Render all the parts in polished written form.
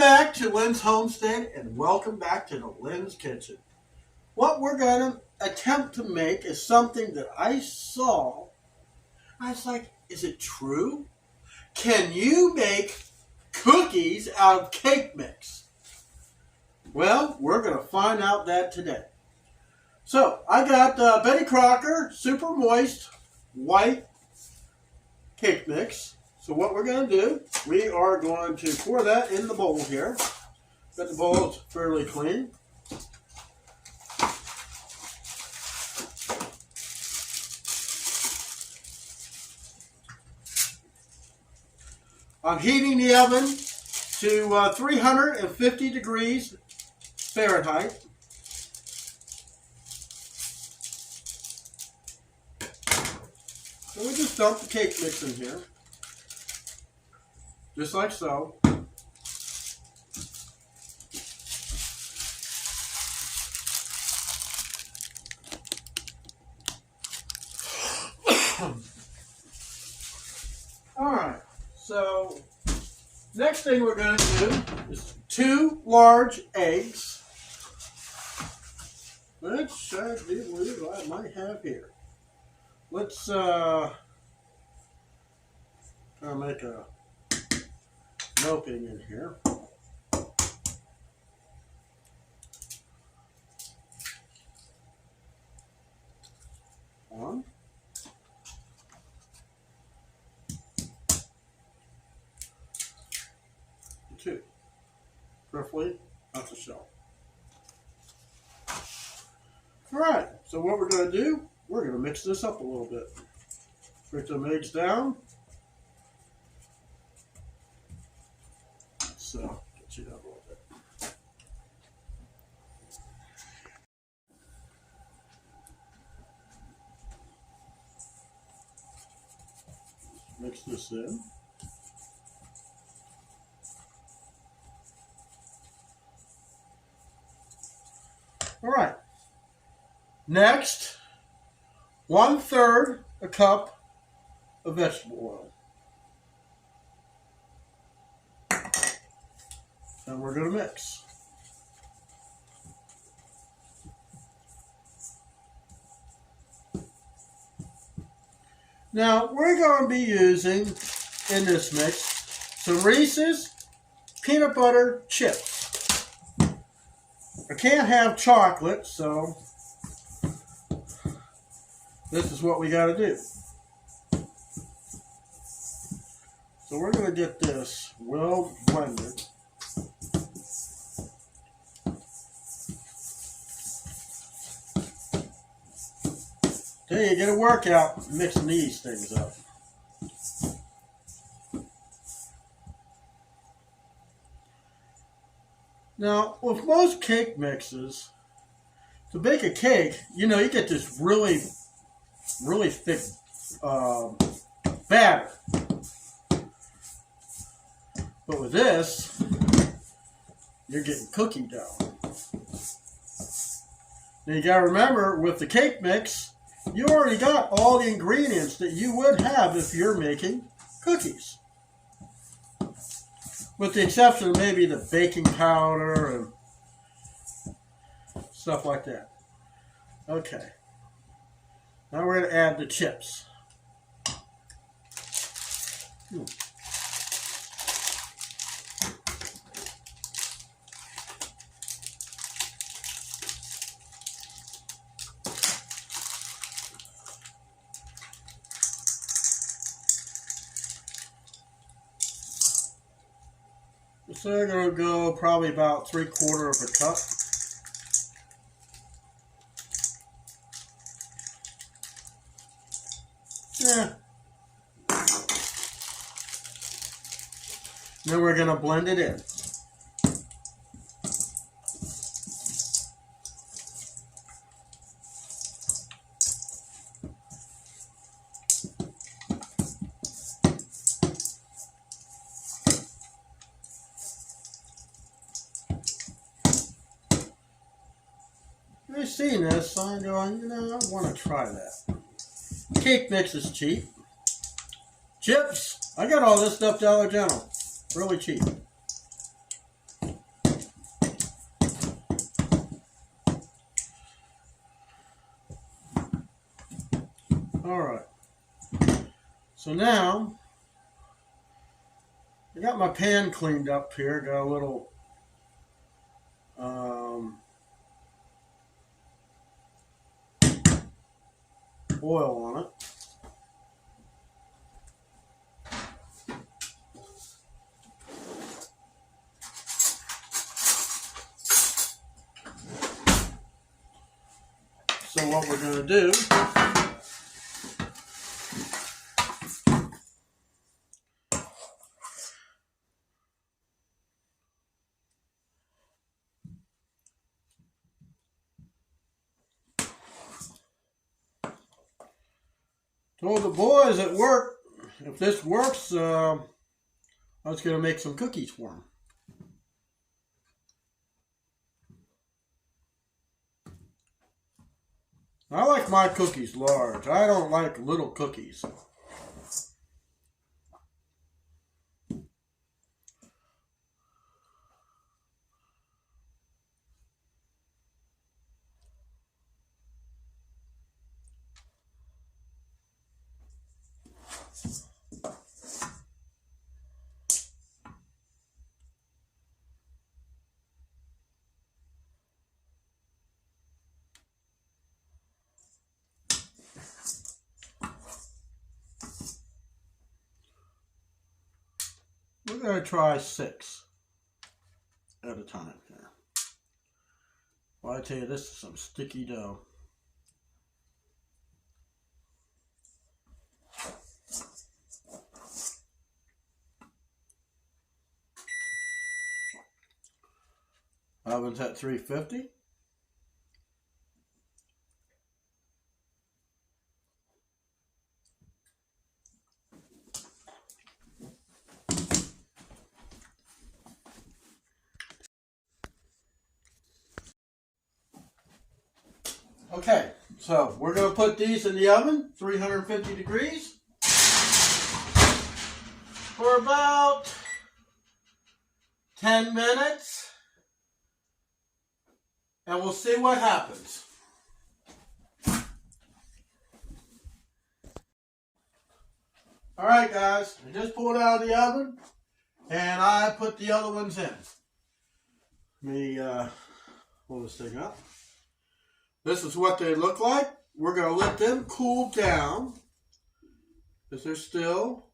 back to Lynn's Homestead and welcome back to the Lynn's Kitchen. What we're going to attempt to make is something that I saw. I was like, is it true? Can you make cookies out of cake mix? Well, we're going to find out that today. So, I got Betty Crocker Super Moist White Cake Mix. So what we're going to do, we are going to pour that in the bowl here. But the bowl is fairly clean. I'm heating the oven to 350 degrees Fahrenheit. So we just dump the cake mix in here. Just like so. Alright, so next thing we're going to do is 2 large eggs, which I do believe I might have here. Let's try to make a opening in here. One. Two. Preferably out the shell. Alright, so what we're going to do, we're going to mix this up a little bit. Break some eggs down. So, get you that a little bit. Mix this in. All right. Next, 1/3 a cup of vegetable oil. And we're going to mix. Now, we're going to be using, in this mix, some Reese's peanut butter chips. I can't have chocolate, so this is what we got to do. So we're going to get this well blended. Hey, you get a workout mixing these things up. Now, with most cake mixes, to bake a cake, you get this really thick batter. But with this, you're getting cookie dough. Now you gotta remember, with the cake mix, you already got all the ingredients that you would have if you're making cookies. With the exception of maybe the baking powder and stuff like that. Okay. Now we're going to add the chips. So I'm going to go probably about 3/4 cup. Yeah. Then we're going to blend it in. I've seen this, so I'm going, I want to try that. Cake mix is cheap. Chips, I got all this stuff Dollar General. Really cheap. So now, I got my pan cleaned up here. Got a little oil on it. So what we're going to do, told the boys at work, if this works, I was going to make some cookies for them. I like my cookies large. I don't like little cookies. We're going to try 6 at a time here. Well, I tell you, this is some sticky dough. Oven's at 350. Okay, so we're going to put these in the oven, 350 degrees, for about 10 minutes, and we'll see what happens. All right, guys, I just pulled it out of the oven, and I put the other ones in. Let me pull this thing up. This is what they look like. We're going to let them cool down because they're still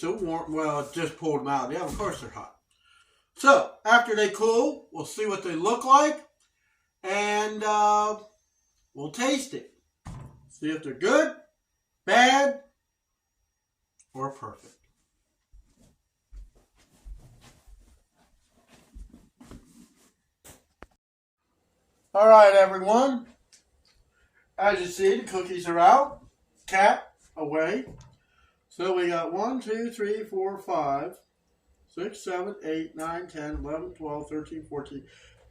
warm. Well, I just pulled them out of the oven. Of course they're hot. So, after they cool, we'll see what they look like, and we'll taste it. See if they're good, bad, or perfect. All right, everyone. As you see, the cookies are out. Cap away. So we got 1, 2, 3, 4, 5, 6, 7, 8, 9, 10, 11, 12, 13, 14,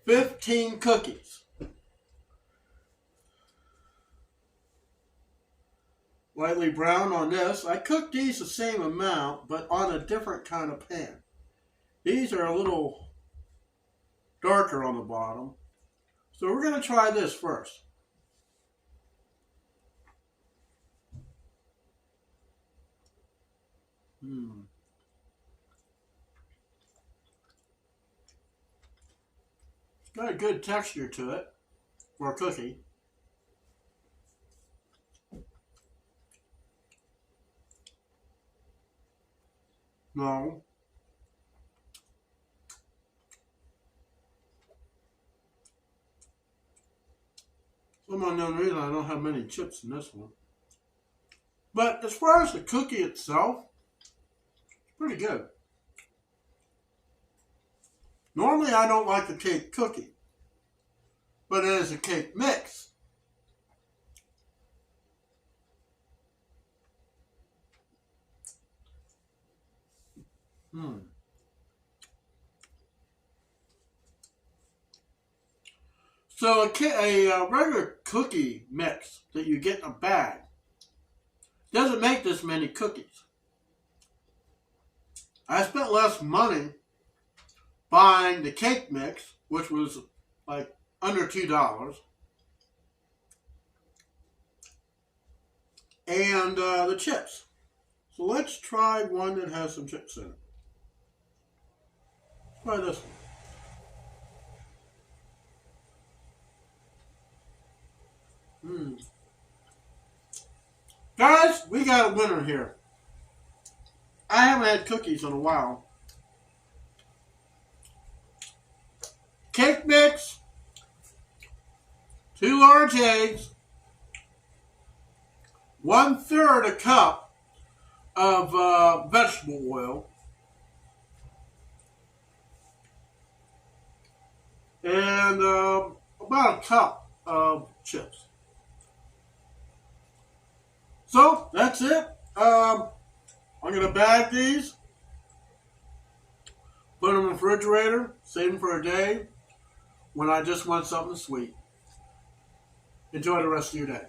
15 cookies. Lightly brown on this. I cooked these the same amount, but on a different kind of pan. These are a little darker on the bottom. So we're going to try this first. Got a good texture to it for a cookie. No. Some unknown reason I don't have many chips in this one. But as far as the cookie itself, it's pretty good. Normally I don't like a cake cookie, but it is a cake mix. So a regular cookie mix that you get in a bag doesn't make this many cookies. I spent less money buying the cake mix, which was like under $2. and the chips. So let's try one that has some chips in it. Try this one. Guys, we got a winner here. I haven't had cookies in a while. Cake mix, 2 large eggs, 1/3 a cup of vegetable oil, and about a cup of chips. So that's it. I'm going to bag these, put them in the refrigerator, save them for a day when I just want something sweet. Enjoy the rest of your day.